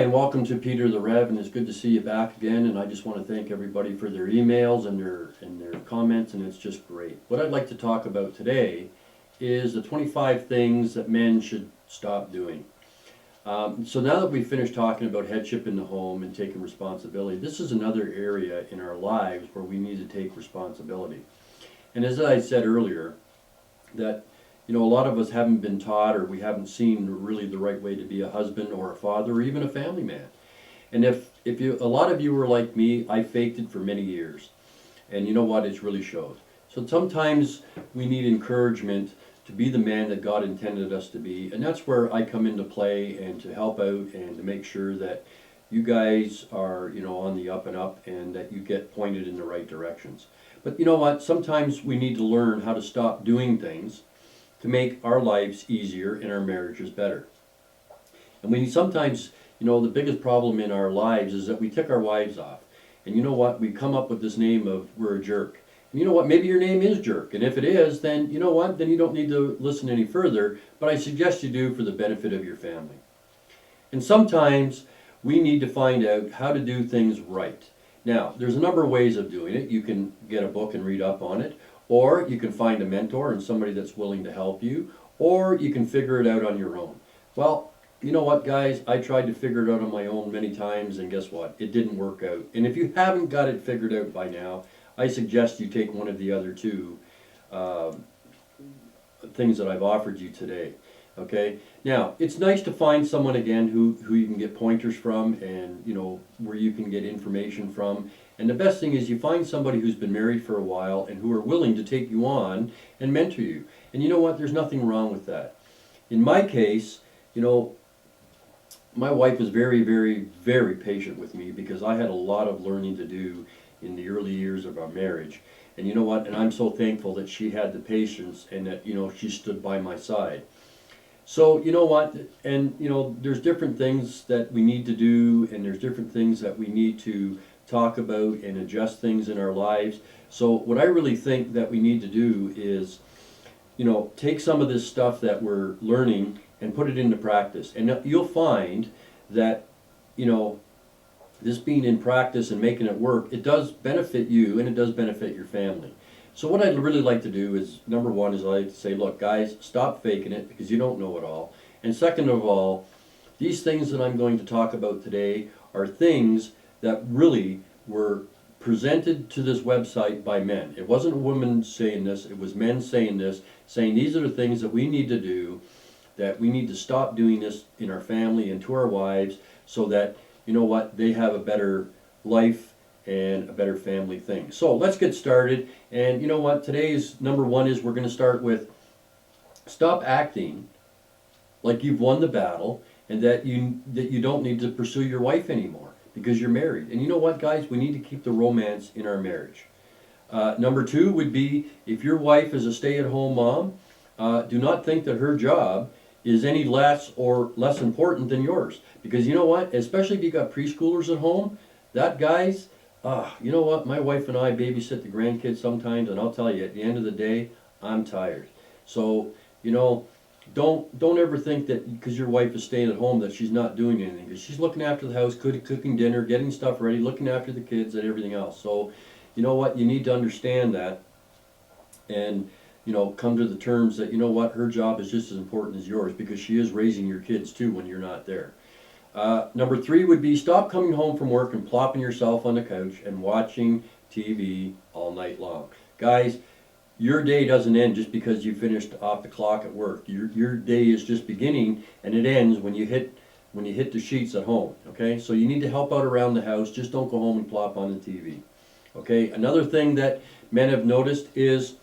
and welcome to Peter the Rev, and it's good to see you back again. And I just want to thank everybody for their emails and their comments, and it's just great. What I'd like to talk about today is the 25 things that men should stop doing. So now that we've finished talking about headship in the home and taking responsibility, this is another area in our lives where we need to take responsibility. And as I said earlier, that a lot of us haven't been taught, or we haven't seen really the right way to be a husband or a father or even a family man. And if you a lot of you were like me, I faked it for many years. And you know what? It's really showed. So sometimes we need encouragement to be the man that God intended us to be, and that's where I come into play, and to help out and to make sure that you guys are on the up and up, and that you get pointed in the right directions. But you know what? Sometimes we need to learn how to stop doing things to make our lives easier and our marriages better. And we sometimes, the biggest problem in our lives is that we tick our wives off. And you know what? We come up with this name of we're a jerk. And you know what? Maybe your name is jerk. And if it is, then you know what? Then you don't need to listen any further. But I suggest you do for the benefit of your family. And sometimes we need to find out how to do things right. Now, there's a number of ways of doing it. You can get a book and read up on it. Or you can find a mentor and somebody that's willing to help you, or you can figure it out on your own. Well, you know what, guys? I tried to figure it out on my own many times, and guess what? It didn't work out. And if you haven't got it figured out by now, I suggest you take one of the other two things that I've offered you today. Okay? Now, it's nice to find someone again who you can get pointers from, and where you can get information from. And the best thing is you find somebody who's been married for a while and who are willing to take you on and mentor you. And you know what? There's nothing wrong with that. In my case, my wife was very, very, very patient with me, because I had a lot of learning to do in the early years of our marriage. And you know what? And I'm so thankful that she had the patience, and that, she stood by my side. So you know what? And there's different things that we need to do, and there's different things that we need to talk about and adjust things in our lives. So what I really think that we need to do is, take some of this stuff that we're learning and put it into practice. And you'll find that, this being in practice and making it work, it does benefit you and it does benefit your family. So what I'd really like to do is, number one, is I like to say, look, guys, stop faking it, because you don't know it all. And second of all, these things that I'm going to talk about today are things that really were presented to this website by men. It wasn't a woman saying this, it was men saying this, saying these are the things that we need to do, that we need to stop doing this in our family and to our wives, so that, they have a better life and a better family thing. So let's get started. And you know what? Today's number one is we're going to start with stop acting like you've won the battle, and that you don't need to pursue your wife anymore because you're married. And you know what, guys? We need to keep the romance in our marriage. Number two would be, if your wife is a stay-at-home mom, do not think that her job is any less or less important than yours. Because you know what? Especially if you got preschoolers at home, that, guys, you know what? My wife and I babysit the grandkids sometimes, and I'll tell you, at the end of the day, I'm tired. So, don't ever think that because your wife is staying at home that she's not doing anything. Because she's looking after the house, cooking dinner, getting stuff ready, looking after the kids and everything else. So, you know what? You need to understand that, and come to the terms that, her job is just as important as yours, because she is raising your kids too when you're not there. Number three would be stop coming home from work and plopping yourself on the couch and watching TV all night long. Guys, your day doesn't end just because you finished off the clock at work. Your day is just beginning, and it ends when you hit the sheets at home. Okay, so you need to help out around the house. Just don't go home and plop on the TV. Okay, another thing that men have noticed is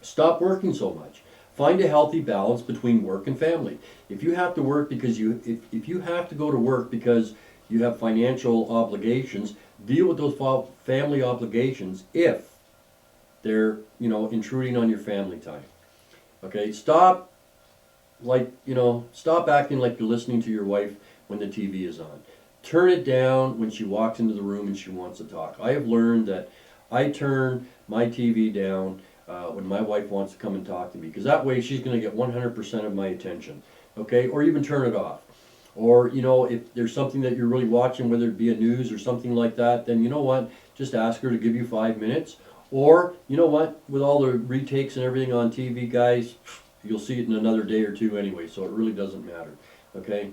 stop working so much. Find a healthy balance between work and family. If you have to work because if you have to go to work because you have financial obligations, deal with those family obligations if they're, intruding on your family time. Okay, stop acting like you're listening to your wife when the TV is on. Turn it down when she walks into the room and she wants to talk. I have learned that I turn my TV down when my wife wants to come and talk to me, because that way she's going to get 100% of my attention. Okay, or even turn it off. Or, you know, if there's something that you're really watching, whether it be a news or something like that, then you know what? Just ask her to give you 5 minutes. Or, you know what? With all the retakes and everything on TV, guys, you'll see it in another day or two anyway, so it really doesn't matter. Okay?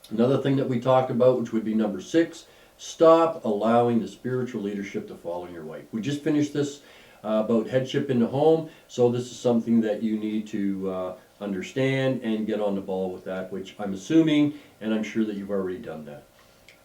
Another thing that we talked about, which would be number 6, stop allowing the spiritual leadership to fall on your wife. We just finished this about headship in the home, so this is something that you need to understand and get on the ball with that, which I'm assuming and I'm sure that you've already done that.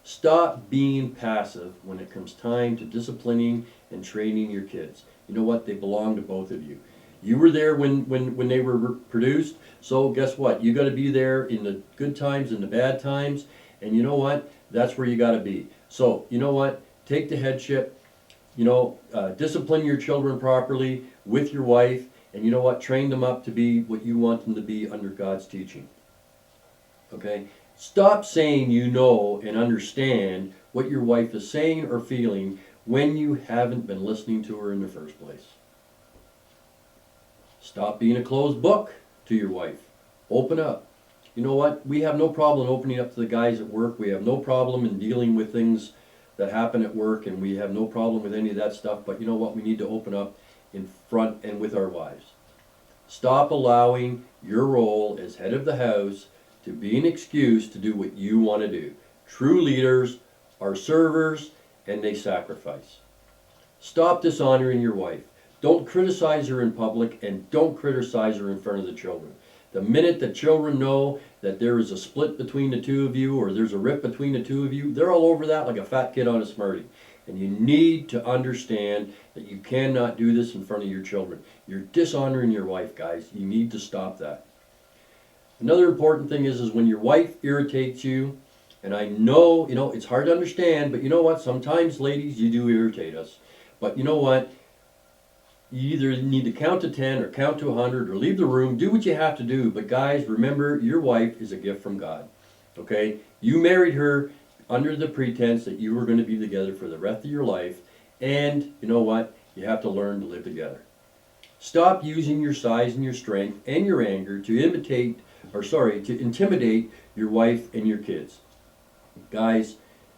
Stop being passive when it comes time to disciplining and training your kids. You know what? They belong to both of you. You were there when they were produced, so guess what? You got to be there in the good times and the bad times, and you know what? That's where you got to be. So, you know what? Take the headship, discipline your children properly with your wife, and you know what? Train them up to be what you want them to be under God's teaching. Okay? Stop saying you know and understand what your wife is saying or feeling when you haven't been listening to her in the first place. Stop being a closed book to your wife. Open up. You know what? We have no problem opening up to the guys at work. We have no problem in dealing with things that happen at work, and we have no problem with any of that stuff. But you know what? We need to open up in front and with our wives. Stop allowing your role as head of the house to be an excuse to do what you want to do. True leaders are servers, and they sacrifice. Stop dishonoring your wife. Don't criticize her in public, and don't criticize her in front of the children. The minute the children know that there is a split between the two of you, or there's a rift between the two of you, they're all over that like a fat kid on a Smartie. And you need to understand that you cannot do this in front of your children. You're dishonoring your wife, guys. You need to stop that. Another important thing is when your wife irritates you, and I know, it's hard to understand, but you know what? Sometimes, ladies, you do irritate us. But you know what? You either need to count to 10 or count to 100 or leave the room. Do what you have to do. But guys, remember, your wife is a gift from God. Okay? You married her under the pretense that you were going to be together for the rest of your life. And you know what? You have to learn to live together. Stop using your size and your strength and your anger to intimidate your wife and your kids. Guys,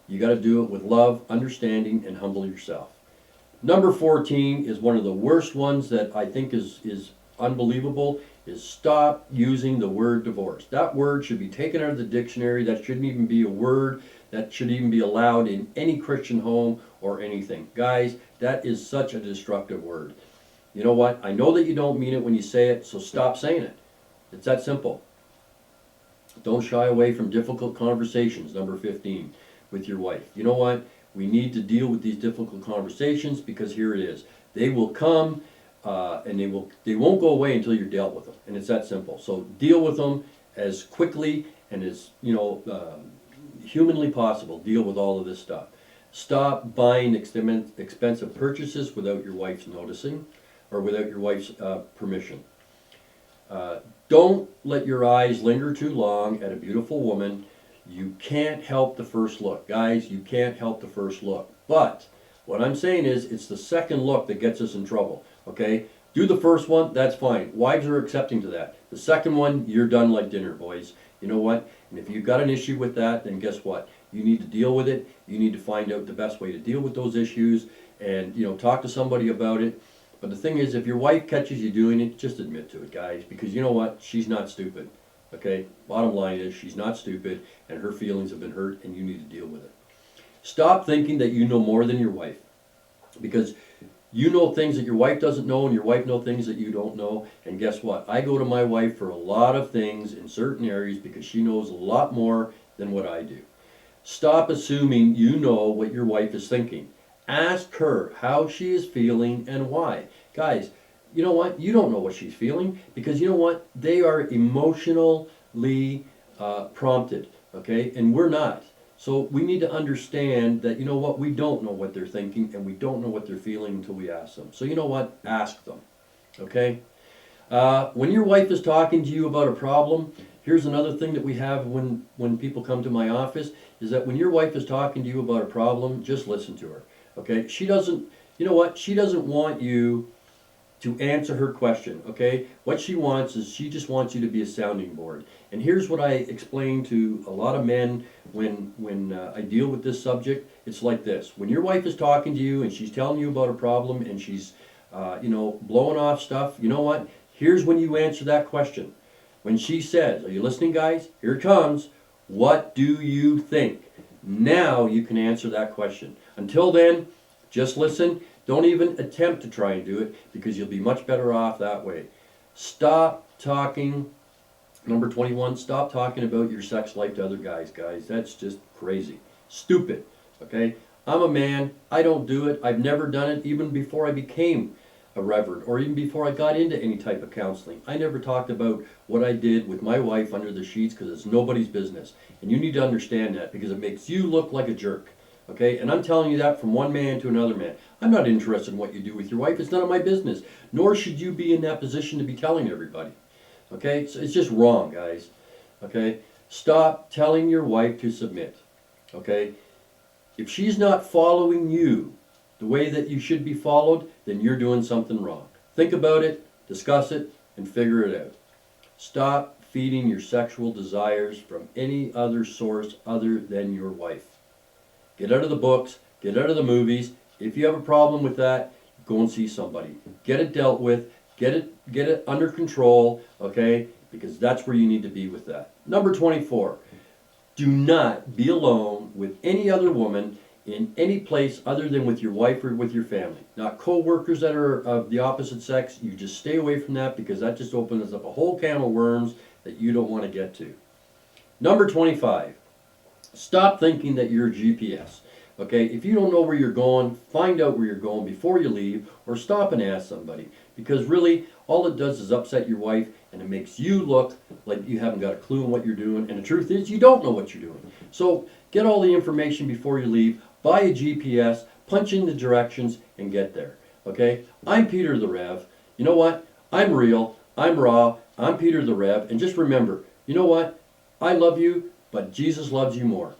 you got to do it with love, understanding, and humble yourself. Number 14 is one of the worst ones that I think is unbelievable, is stop using the word divorce. That word should be taken out of the dictionary. That shouldn't even be a word that should even be allowed in any Christian home or anything. Guys, that is such a destructive word. You know what? I know that you don't mean it when you say it, so stop saying it. It's that simple. Don't shy away from difficult conversations, number 15, with your wife. You know what? We need to deal with these difficult conversations because here it is. They will come and they won't go away until you're dealt with them. And it's that simple. So deal with them as quickly and as humanly possible. Deal with all of this stuff. Stop buying expensive purchases without your wife's noticing or without your wife's permission. Don't let your eyes linger too long at a beautiful woman. You can't help the first look. Guys, you can't help the first look. But what I'm saying is it's the second look that gets us in trouble. Okay? Do the first one, that's fine. Wives are accepting to that. The second one, you're done like dinner, boys. You know what? And if you've got an issue with that, then guess what? You need to deal with it. You need to find out the best way to deal with those issues and, talk to somebody about it. But the thing is, if your wife catches you doing it, just admit to it, guys, because you know what? She's not stupid. Okay? Bottom line is she's not stupid and her feelings have been hurt and you need to deal with it. Stop thinking that you know more than your wife because you know things that your wife doesn't know and your wife knows things that you don't know. And guess what? I go to my wife for a lot of things in certain areas because she knows a lot more than what I do. Stop assuming you know what your wife is thinking. Ask her how she is feeling and why. Guys, you know what? You don't know what she's feeling because you know what? They are emotionally prompted, okay? And we're not. So we need to understand that, you know what? We don't know what they're thinking and we don't know what they're feeling until we ask them. So you know what? Ask them, okay? When your wife is talking to you about a problem, here's another thing that we have when people come to my office, is that when your wife is talking to you about a problem, just listen to her, okay? She doesn't, you know what? She doesn't want you to answer her question, okay? What she wants is she just wants you to be a sounding board. And here's what I explain to a lot of men when I deal with this subject. It's like this. When your wife is talking to you and she's telling you about a problem and she's, blowing off stuff, you know what? Here's when you answer that question. When she says, are you listening, guys? Here it comes. What do you think? Now you can answer that question. Until then, just listen. Don't even attempt to try and do it because you'll be much better off that way. Stop talking. Number 21, stop talking about your sex life to other guys, guys. That's just crazy. Stupid, okay? I'm a man. I don't do it. I've never done it even before I became a reverend or even before I got into any type of counseling. I never talked about what I did with my wife under the sheets because it's nobody's business. And you need to understand that because it makes you look like a jerk. Okay, and I'm telling you that from one man to another man. I'm not interested in what you do with your wife. It's none of my business. Nor should you be in that position to be telling everybody. Okay, so it's just wrong, guys. Okay, stop telling your wife to submit. Okay, if she's not following you the way that you should be followed, then you're doing something wrong. Think about it, discuss it, and figure it out. Stop feeding your sexual desires from any other source other than your wife. Get out of the books, get out of the movies. If you have a problem with that, go and see somebody. Get it dealt with, get it under control, okay? Because that's where you need to be with that. Number 24, do not be alone with any other woman in any place other than with your wife or with your family. Not co-workers that are of the opposite sex. You just stay away from that because that just opens up a whole can of worms that you don't want to get to. Number 25. Stop thinking that you're a GPS. Okay, if you don't know where you're going, find out where you're going before you leave, or stop and ask somebody. Because really, all it does is upset your wife, and it makes you look like you haven't got a clue on what you're doing. And the truth is, you don't know what you're doing. So get all the information before you leave. Buy a GPS, punch in the directions, and get there. Okay, I'm Peter the Rev. You know what? I'm real. I'm raw. I'm Peter the Rev. And just remember, you know what? I love you. But Jesus loves you more.